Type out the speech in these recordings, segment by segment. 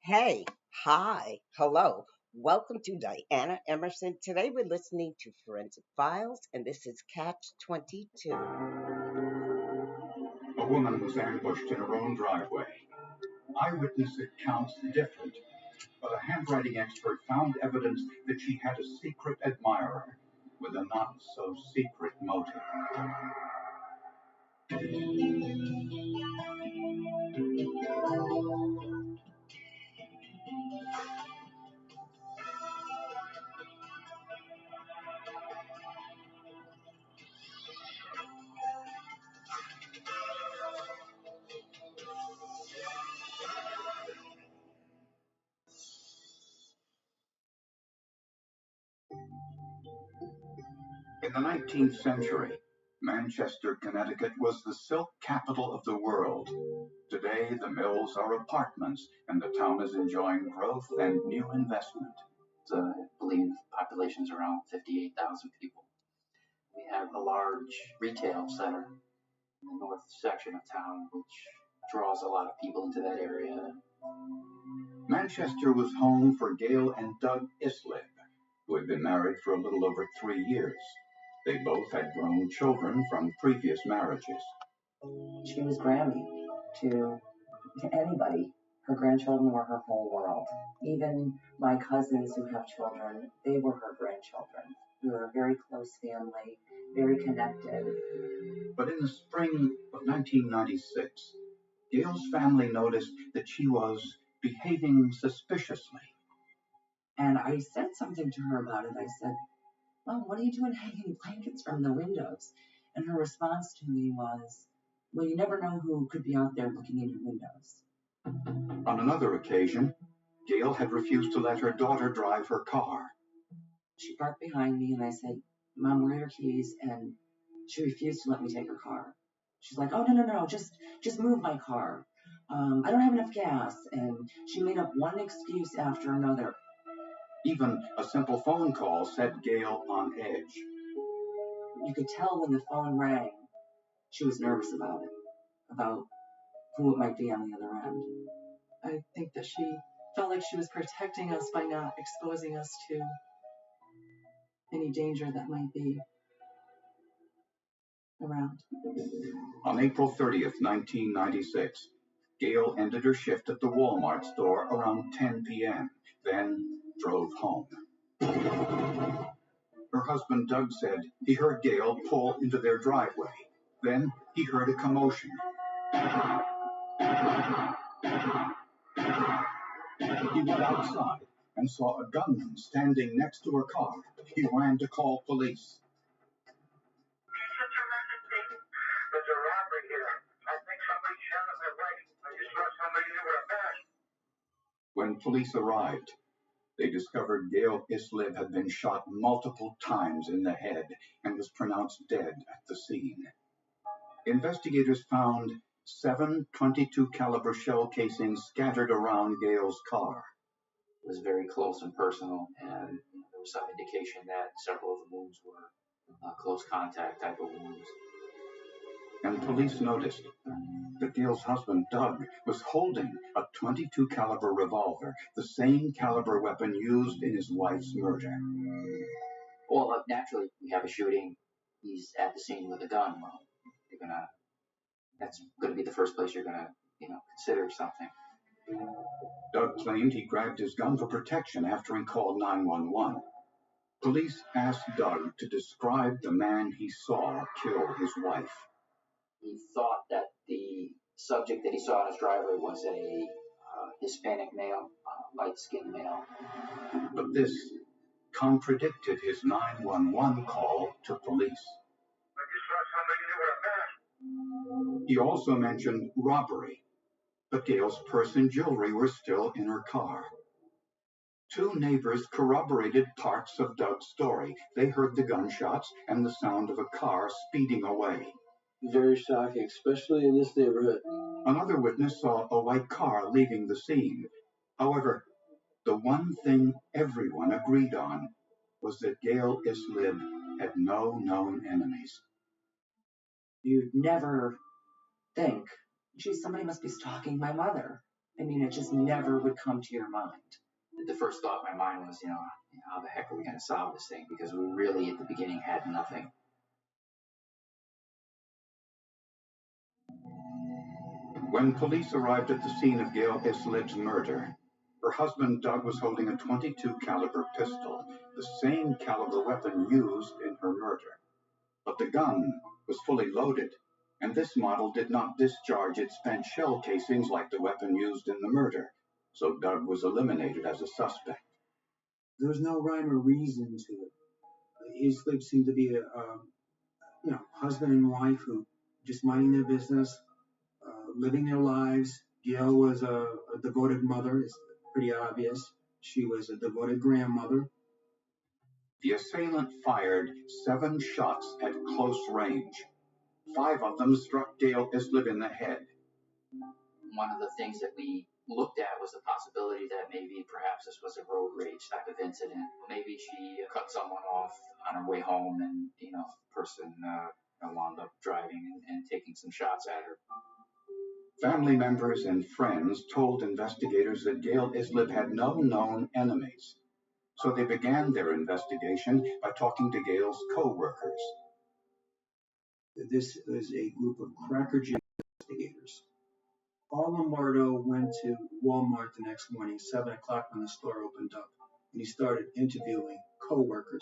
Hey, hi, hello. Welcome to Diana Emerson. Today we're listening to Forensic Files, and this is Catch 22. A woman was ambushed in her own driveway. Eyewitness accounts different, but a handwriting expert found evidence that she had a secret admirer with a not so secret motive. In the 19th century, Manchester, Connecticut was the silk capital of the world. Today, the mills are apartments, and the town is enjoying growth and new investment. I believe population's around 58,000 people. We have a large retail center in the north section of town, which draws a lot of people into that area. Manchester was home for Gail and Doug Islip, who had been married for a little over 3 years. They both had grown children from previous marriages. She was Grammy to anybody. Her grandchildren were her whole world. Even my cousins who have children, they were her grandchildren. We were a very close family, very connected. But in the spring of 1996, Gail's family noticed that she was behaving suspiciously. And I said something to her about it. I said, "Well, what are you doing hanging blankets from the windows?" And her response to me was, "Well, you never know who could be out there looking in your windows." On another occasion, Gail had refused to let her daughter drive her car. She parked behind me and I said, "Mom, where are your keys?" And she refused to let me take her car. She's like, "Oh, no, just move my car. I don't have enough gas." And she made up one excuse after another. Even a simple phone call set Gail on edge. You could tell when the phone rang, she was nervous about it, about who it might be on the other end. I think that she felt like she was protecting us by not exposing us to any danger that might be around. On April 30th, 1996, Gail ended her shift at the Walmart store around 10 p.m., then drove home. Her husband, Doug, said he heard Gail pull into their driveway. Then he heard a commotion. He went outside and saw a gunman standing next to her car. He ran to call police. There's a robbery here. I think somebody shot at my wife. I just saw somebody there with a bat. When police arrived, they discovered Gail Islip had been shot multiple times in the head and was pronounced dead at the scene. Investigators found 7 .22 caliber shell casings scattered around Gail's car. It was very close and personal, and there was some indication that several of the wounds were close contact type of wounds. And police noticed that Gail's husband, Doug, was holding a .22 caliber revolver, the same caliber weapon used in his wife's murder. Well, naturally, we have a shooting. He's at the scene with a gun. Well, that's gonna be the first place you're gonna, consider something. Doug claimed he grabbed his gun for protection after he called 911. Police asked Doug to describe the man he saw kill his wife. He thought that the subject that he saw in his driveway was a Hispanic male, light-skinned male. But this contradicted his 911 call to police. I just saw somebody there with a bat. He also mentioned robbery, but Gail's purse and jewelry were still in her car. 2 neighbors corroborated parts of Doug's story. They heard the gunshots and the sound of a car speeding away. Very shocking, especially in this neighborhood. Another witness saw a white car leaving the scene. However, the one thing everyone agreed on was that Gail Islip had no known enemies. You'd never think, "Gee, somebody must be stalking my mother." I mean, it just never would come to your mind. The first thought in my mind was, how the heck are we going to solve this thing? Because we really, at the beginning, had nothing. When police arrived at the scene of Gail Islib's murder, her husband Doug was holding a .22 caliber pistol, the same caliber weapon used in her murder. But the gun was fully loaded, and this model did not discharge its spent shell casings like the weapon used in the murder, so Doug was eliminated as a suspect. There was no rhyme or reason to it. Islib seemed to be a husband and wife who just minding their business, living their lives. Gail was a devoted mother. It's pretty obvious. She was a devoted grandmother. The assailant fired 7 shots at close range. 5 of them struck Gail Islib in the head. One of the things that we looked at was the possibility that maybe perhaps this was a road rage type of incident. Maybe she cut someone off on her way home and, the person wound up driving and taking some shots at her. Family members and friends told investigators that Gail Islib had no known enemies. So they began their investigation by talking to Gail's co-workers. This is a group of crackerjack investigators. Paul Lombardo went to Walmart the next morning, 7 o'clock when the store opened up, and he started interviewing co-workers.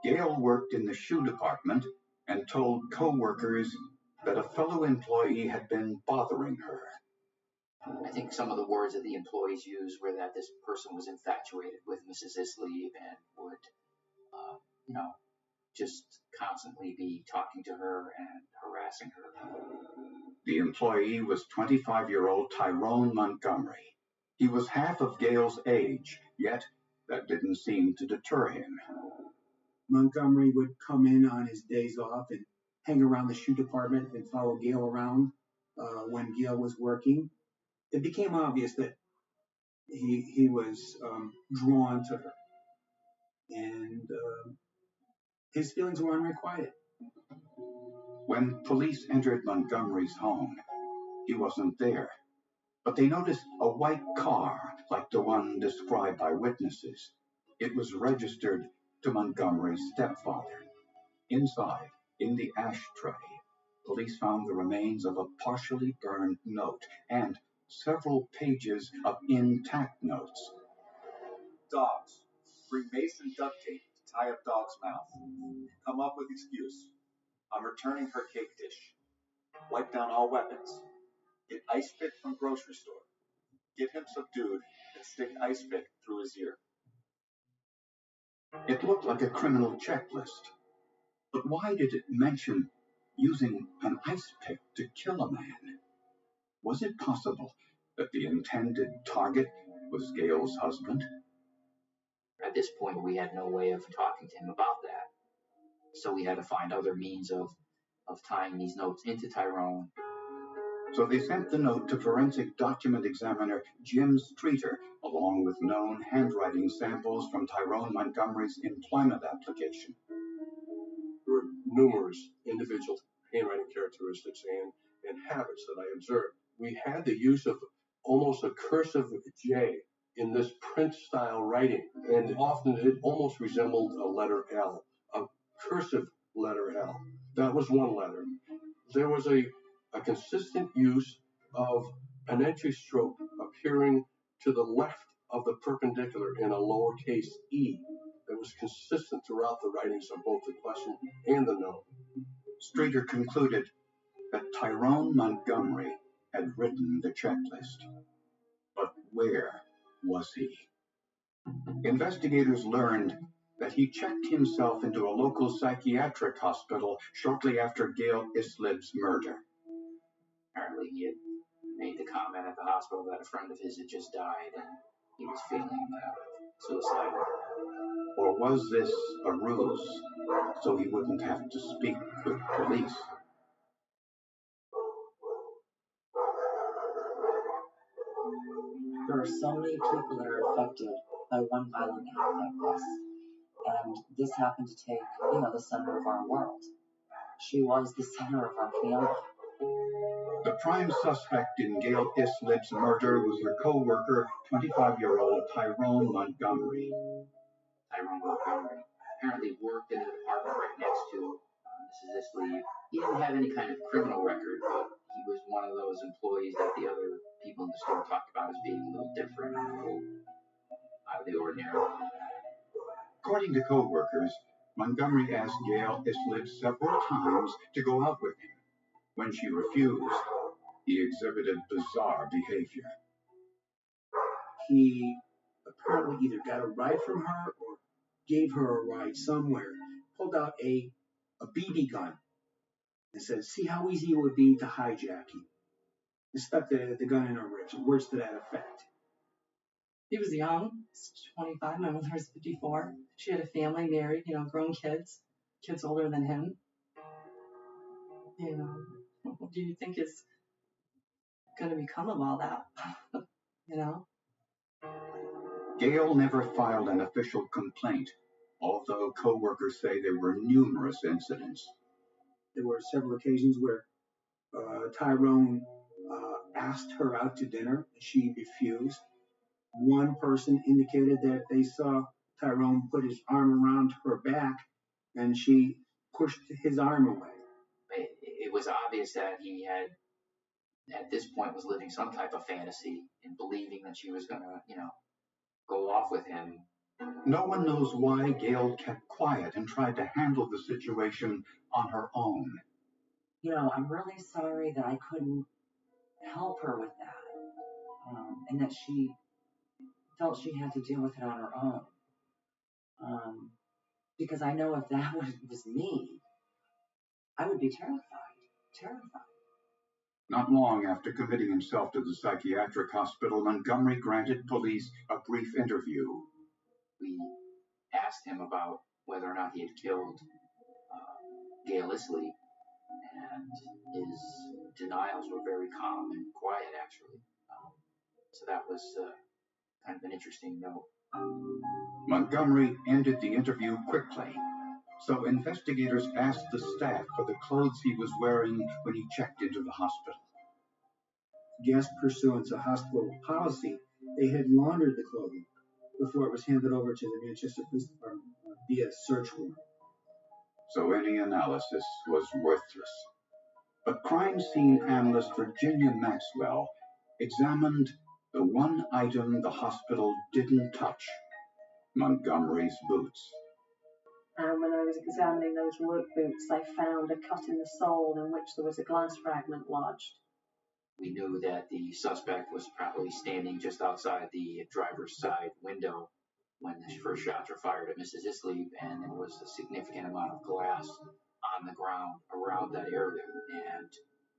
Gail worked in the shoe department and told co-workers that a fellow employee had been bothering her. I think some of the words that the employees used were that this person was infatuated with Mrs. Islib and would, just constantly be talking to her and harassing her. The employee was 25-year-old Tyrone Montgomery. He was half of Gail's age, yet that didn't seem to deter him. Montgomery would come in on his days off and hang around the shoe department and follow Gail around when Gail was working. It became obvious that he was drawn to her, and his feelings were unrequited. When police entered Montgomery's home, he wasn't there, but they noticed a white car like the one described by witnesses. It was registered to Montgomery's stepfather. Inside, in the ashtray, police found the remains of a partially burned note and several pages of intact notes. Dogs. Bring mace and duct tape to tie up dog's mouth. Come up with excuse. I'm returning her cake dish. Wipe down all weapons. Get ice pick from grocery store. Get him subdued and stick ice pick through his ear. It looked like a criminal checklist. But why did it mention using an ice pick to kill a man? Was it possible that the intended target was Gail's husband? At this point, we had no way of talking to him about that. So we had to find other means of tying these notes into Tyrone. So they sent the note to forensic document examiner Jim Streeter, along with known handwriting samples from Tyrone Montgomery's employment application. There were numerous individual handwriting characteristics and habits that I observed. We had the use of almost a cursive J in this print-style writing, and often it almost resembled a letter L, a cursive letter L. That was one letter. There was a consistent use of an entry stroke appearing to the left of the perpendicular in a lowercase e. That was consistent throughout the writings of both the question and the note. Streeter concluded that Tyrone Montgomery had written the checklist. But where was he? Investigators learned that he checked himself into a local psychiatric hospital shortly after Gail Islib's murder. Apparently he had made the comment at the hospital that a friend of his had just died and he was feeling suicidal. Or was this a ruse so he wouldn't have to speak with police? There are so many people that are affected by one violent act like this. And this happened to take, the center of our world. She was the center of our family. The prime suspect in Gail Islip's murder was her co-worker, 25-year-old Tyrone Montgomery. Tyrone Montgomery apparently worked in the department right next to Mrs. Isley. He didn't have any kind of criminal record, but he was one of those employees that the other people in the store talked about as being a little different, a little out of the ordinary. According to co-workers, Montgomery asked Gail Islip several times to go out with him. When she refused, he exhibited bizarre behavior. He apparently either got a ride from her or gave her a ride somewhere, pulled out a BB gun and said, see how easy it would be to hijack you. And stuck the gun in her ribs, words to that effect. He was young, 25, my mother was 54. She had a family, married, grown kids older than him. What do you think is going to become of all that? Gail never filed an official complaint, although co-workers say there were numerous incidents. There were several occasions where Tyrone asked her out to dinner and she refused. One person indicated that they saw Tyrone put his arm around her back and she pushed his arm away. It was obvious that he had, at this point, was living some type of fantasy and believing that she was going to, go off with him. No one knows why Gail kept quiet and tried to handle the situation on her own. I'm really sorry that I couldn't help her with that, and that she felt she had to deal with it on her own. Because I know if that was me, I would be terrified. Not long after committing himself to the psychiatric hospital, Montgomery granted police a brief interview. We asked him about whether or not he had killed Gail Isley, and his denials were very calm and quiet, actually. So that was kind of an interesting note. Montgomery ended the interview quickly, so investigators asked the staff for the clothes he was wearing when he checked into the hospital. Guest pursuant to hospital policy, they had laundered the clothing before it was handed over to the Manchester Police Department via search warrant. So any analysis was worthless. But crime scene analyst Virginia Maxwell examined the one item the hospital didn't touch: Montgomery's boots. And when I was examining those work boots, I found a cut in the sole in which there was a glass fragment lodged. We knew that the suspect was probably standing just outside the driver's side window when the first shots were fired at Mrs. Isley, and there was a significant amount of glass on the ground around that area, and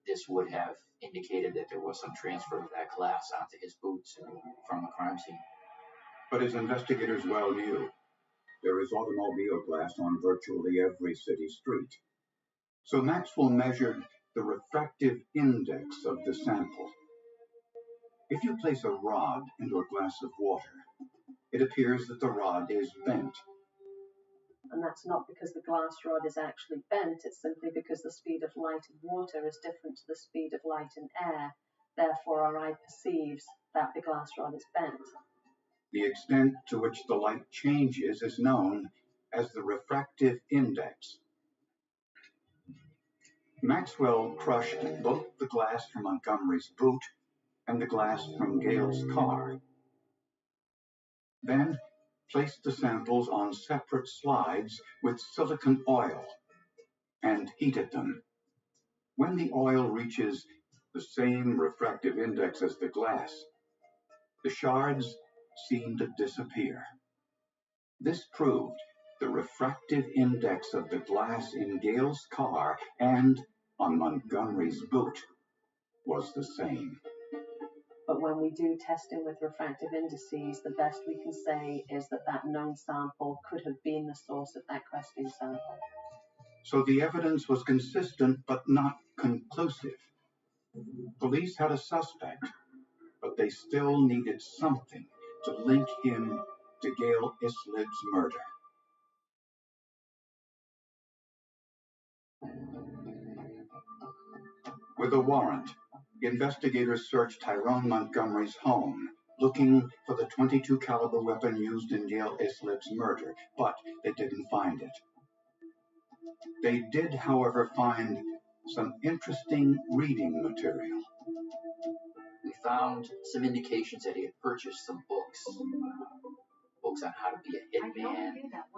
this would have indicated that there was some transfer of that glass onto his boots from the crime scene. But as investigators well knew, there is automobile glass on virtually every city street. So Maxwell measured the refractive index of the sample. If you place a rod into a glass of water, it appears that the rod is bent. And that's not because the glass rod is actually bent, it's simply because the speed of light in water is different to the speed of light in air. Therefore, our eye perceives that the glass rod is bent. The extent to which the light changes is known as the refractive index. Maxwell crushed both the glass from Montgomery's boot and the glass from Gail's car. Then placed the samples on separate slides with silicon oil and heated them. When the oil reaches the same refractive index as the glass, the shards seem to disappear. This proved the refractive index of the glass in Gail's car and on Montgomery's boot was the same. But when we do testing with refractive indices, the best we can say is that that known sample could have been the source of that question sample. So the evidence was consistent but not conclusive. Police had a suspect, but they still needed something to link him to Gail Islip's murder. With a warrant, Investigators searched Tyrone Montgomery's home, looking for the .22 caliber weapon used in Gail Islip's murder, but they didn't find it. They did, however, find some interesting reading material. We found some indications that he had purchased some books, books on how to be a hitman,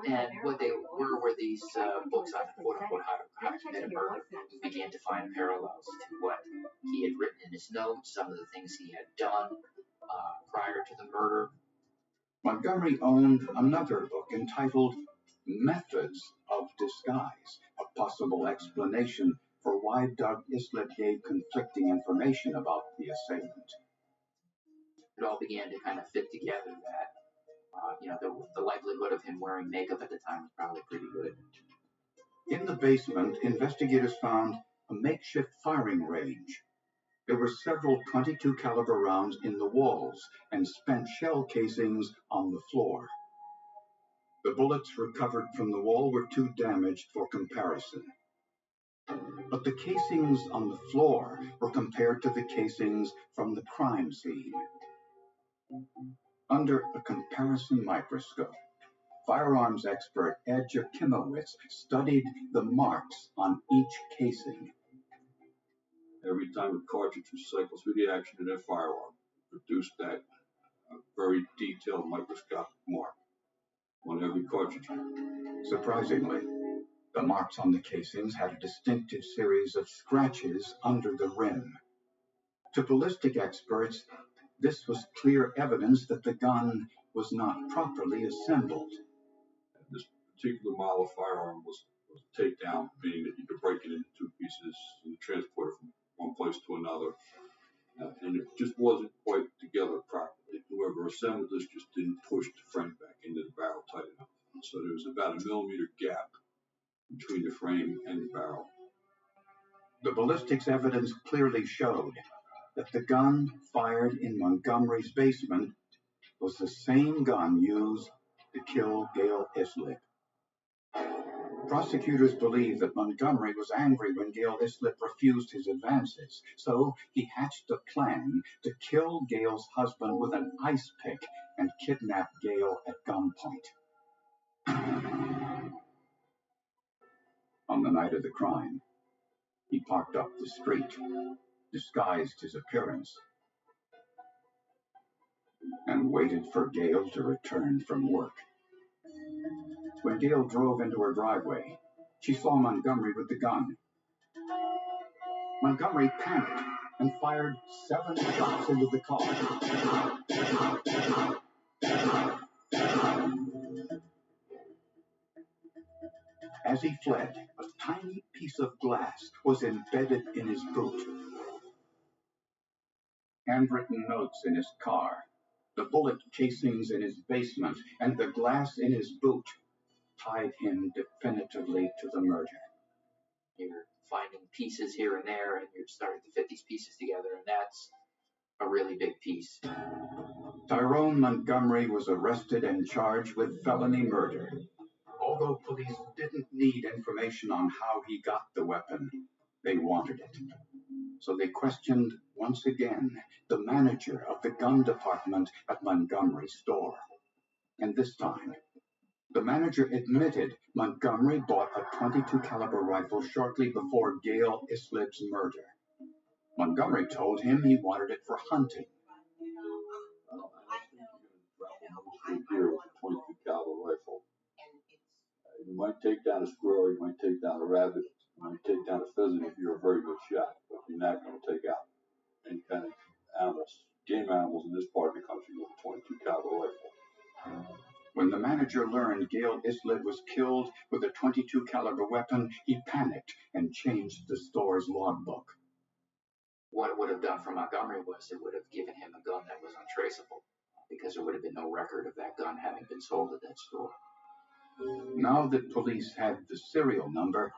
and what they were these books on quote-unquote how to commit a murder. We began to find parallels to what he had written in his notes, some of the things he had done prior to the murder. Montgomery owned another book entitled Methods of Disguise, a possible explanation for why Doug Islip gave conflicting information about the assailant. It all began to kind of fit together that the likelihood of him wearing makeup at the time was probably pretty good. In the basement, investigators found a makeshift firing range. There were several .22 caliber rounds in the walls and spent shell casings on the floor. The bullets recovered from the wall were too damaged for comparison. But the casings on the floor were compared to the casings from the crime scene. Under a comparison microscope, firearms expert Ed Jakimowicz studied the marks on each casing. Every time a cartridge was cycled through the action in that firearm, produced that very detailed microscopic mark on every cartridge. Surprisingly, the marks on the casings had a distinctive series of scratches under the rim. To ballistic experts, this was clear evidence that the gun was not properly assembled. This particular model of firearm was takedown, meaning that you could break it into two pieces and transport it from one place to another. And it just wasn't quite together properly. Whoever assembled this just didn't push the frame back into the barrel tight enough. So there was about a millimeter gap between the frame and the barrel. The ballistics evidence clearly showed that the gun fired in Montgomery's basement was the same gun used to kill Gail Islip. Prosecutors believe that Montgomery was angry when Gail Islip refused his advances, so he hatched a plan to kill Gail's husband with an ice pick and kidnap Gail at gunpoint. On the night of the crime, he parked up the street, disguised his appearance, and waited for Gail to return from work. When Gail drove into her driveway, she saw Montgomery with the gun. Montgomery panicked and fired 7 shots into the car. As he fled, a tiny piece of glass was embedded in his boot. Handwritten notes in his car, the bullet casings in his basement, and the glass in his boot tied him definitively to the murder. You're finding pieces here and there, and you're starting to fit these pieces together, and that's a really big piece. Tyrone Montgomery was arrested and charged with felony murder. Although police didn't need information on how he got the weapon, they wanted it. So they questioned, once again, the manager of the gun department at Montgomery's store. And this time, the manager admitted Montgomery bought a .22 caliber rifle shortly before Gail Islip's murder. Montgomery told him he wanted it for hunting. Here with a .22 caliber rifle. You might take down a squirrel, you might take down a rabbit, you might take down a pheasant if you're a very good shot, but you're not going to take out any kind of animals, game animals in this part of the country with a .22 caliber rifle. When the manager learned Gail Islip was killed with a .22 caliber weapon, he panicked and changed the store's logbook. What it would have done for Montgomery was it would have given him a gun that was untraceable, because there would have been no record of that gun having been sold at that store. Now that police had the serial number,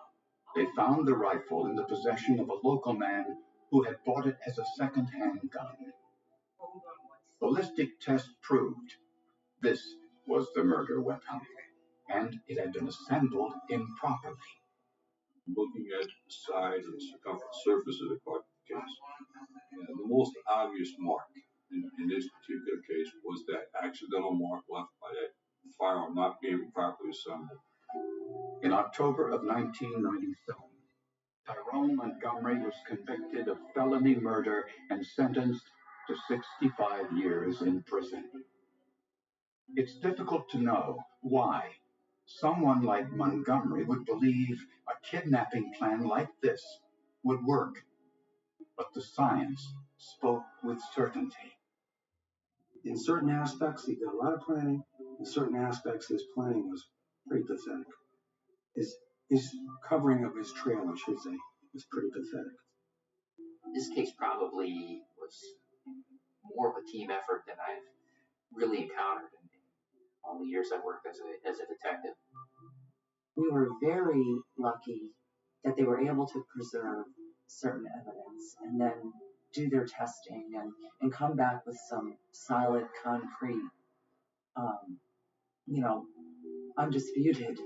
they found the rifle in the possession of a local man who had bought it as a second-hand gun. Ballistic tests proved this was the murder weapon, and it had been assembled improperly. Looking at the size and the circumference surface of the cartridge case, And the most obvious mark in this particular case was that accidental mark left by that firearm not being properly assembled. In October of 1997, Tyrone Montgomery was convicted of felony murder and sentenced to 65 years in prison. It's difficult to know why someone like Montgomery would believe a kidnapping plan like this would work, but the science spoke with certainty. In certain aspects, he did a lot of planning. In certain aspects, his planning was pretty pathetic. His covering of his trail, I should say, was pretty pathetic. This case probably was more of a team effort than I've really encountered in all the years I've worked as a detective. We were very lucky that they were able to preserve certain evidence and then do their testing and come back with some solid, concrete, undisputed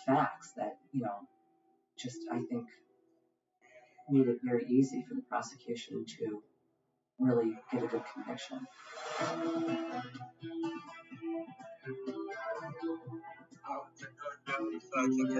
facts that, just, I think, made it very easy for the prosecution to really get a good conviction. Such a